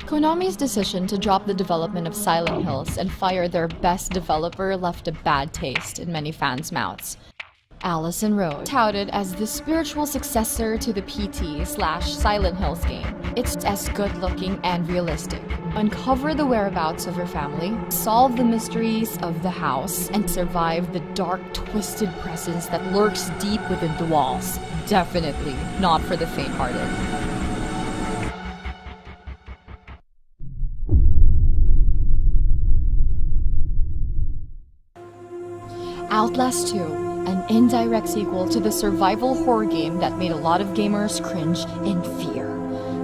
Konami's decision to drop the development of Silent Hills and fire their best developer left a bad taste in many fans' mouths. Allison Road, touted as the spiritual successor to the PT/Silent Hills game. It's as good-looking and realistic. Uncover the whereabouts of your family, solve the mysteries of the house, and survive the dark, twisted presence that lurks deep within the walls. Definitely not for the faint-hearted. Outlast 2, an indirect sequel to the survival horror game that made a lot of gamers cringe in fear.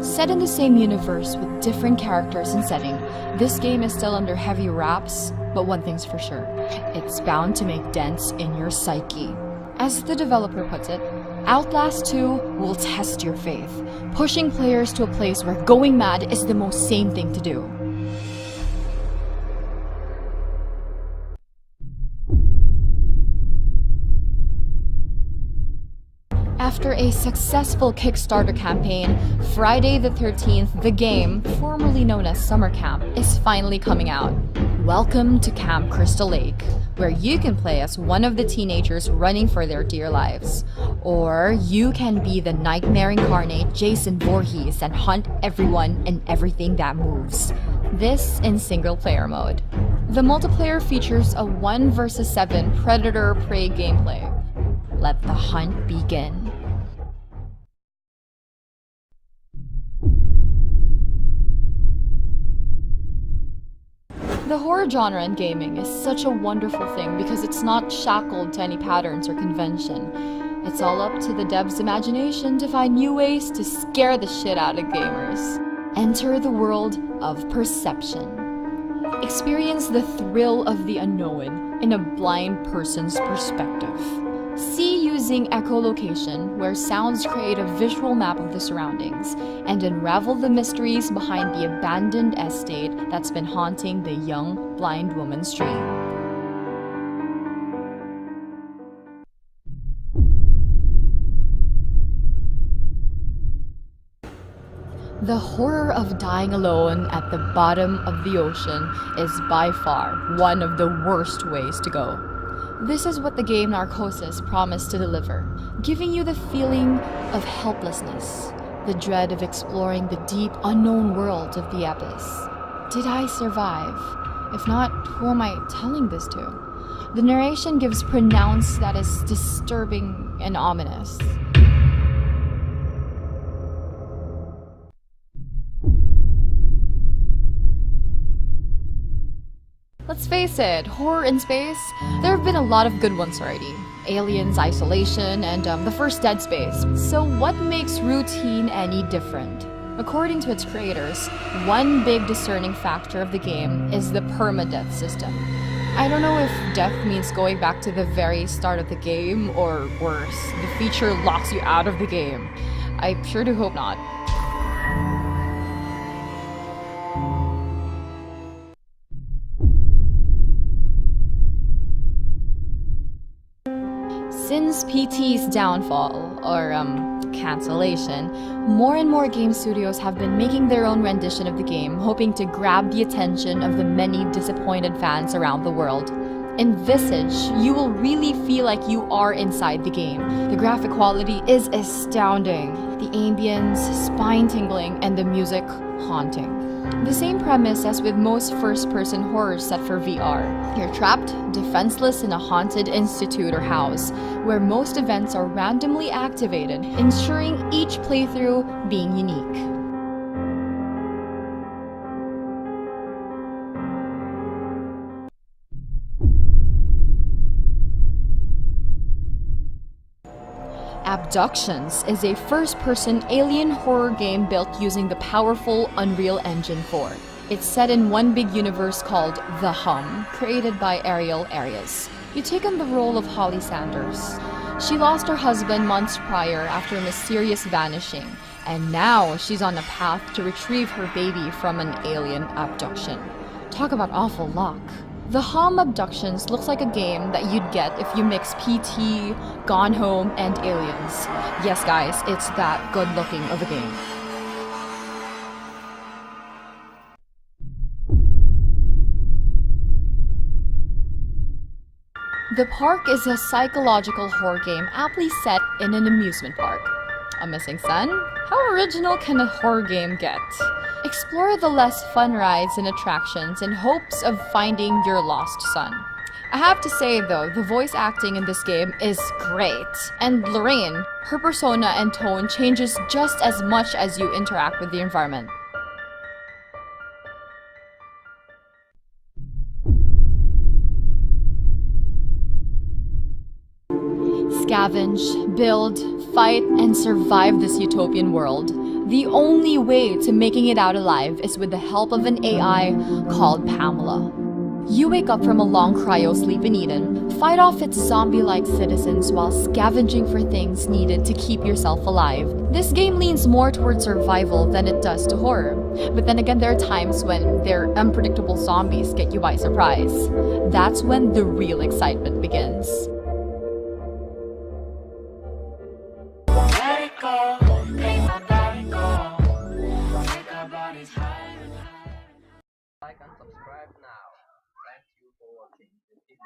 Set in the same universe with different characters and setting, this game is still under heavy wraps, but one thing's for sure, it's bound to make dents in your psyche. As the developer puts it, Outlast 2 will test your faith, pushing players to a place where going mad is the most sane thing to do. After a successful Kickstarter campaign, Friday the 13th, the game, formerly known as Summer Camp, is finally coming out. Welcome to Camp Crystal Lake, where you can play as one of the teenagers running for their dear lives. Or you can be the nightmare incarnate Jason Voorhees and hunt everyone and everything that moves. This in single-player mode. The multiplayer features a 1 vs 7 predator-prey gameplay. Let the hunt begin. The horror genre in gaming is such a wonderful thing because it's not shackled to any patterns or convention. It's all up to the devs' imagination to find new ways to scare the shit out of gamers. Enter the world of perception. Experience the thrill of the unknown in a blind person's perspective. See using echolocation, where sounds create a visual map of the surroundings, and unravel the mysteries behind the abandoned estate that's been haunting the young, blind woman's dream. The horror of dying alone at the bottom of the ocean is by far one of the worst ways to go. This is what the game Narcosis promised to deliver, giving you the feeling of helplessness, the dread of exploring the deep, unknown world of the abyss. Did I survive? If not, who am I telling this to? The narration gives pronounce that is disturbing and ominous. Let's face it, horror in space, there have been a lot of good ones already. Aliens, Isolation, and the first Dead Space. So what makes routine any different? According to its creators, one big discerning factor of the game is the permadeath system. I don't know if death means going back to the very start of the game, or worse, the feature locks you out of the game. I sure do hope not. Since PT's downfall, or cancellation, more and more game studios have been making their own rendition of the game, hoping to grab the attention of the many disappointed fans around the world. In Visage, you will really feel like you are inside the game. The graphic quality is astounding, the ambience spine-tingling, and the music haunting. The same premise as with most first-person horrors set for VR. You're trapped, defenseless in a haunted institute or house, where most events are randomly activated, ensuring each playthrough being unique. Abductions is a first-person alien horror game built using the powerful Unreal Engine 4. It's set in one big universe called The Hum, created by Ariel Arias. You take on the role of Holly Sanders. She lost her husband months prior after a mysterious vanishing, and now she's on a path to retrieve her baby from an alien abduction. Talk about awful luck. The Hum Abductions looks like a game that you'd get if you mix PT, Gone Home, and Aliens. Yes guys, it's that good looking of a game. The Park is a psychological horror game aptly set in an amusement park. A missing son? How original can a horror game get? Explore the less fun rides and attractions in hopes of finding your lost son. I have to say though, the voice acting in this game is great. And Lorraine, her persona and tone changes just as much as you interact with the environment. Scavenge, build, fight, and survive this utopian world. The only way to making it out alive is with the help of an AI called Pamela. You wake up from a long cryo sleep in Eden, fight off its zombie-like citizens while scavenging for things needed to keep yourself alive. This game leans more towards survival than it does to horror. But then again, there are times when their unpredictable zombies get you by surprise. That's when the real excitement begins. Like and subscribe now. Thank you for watching this video.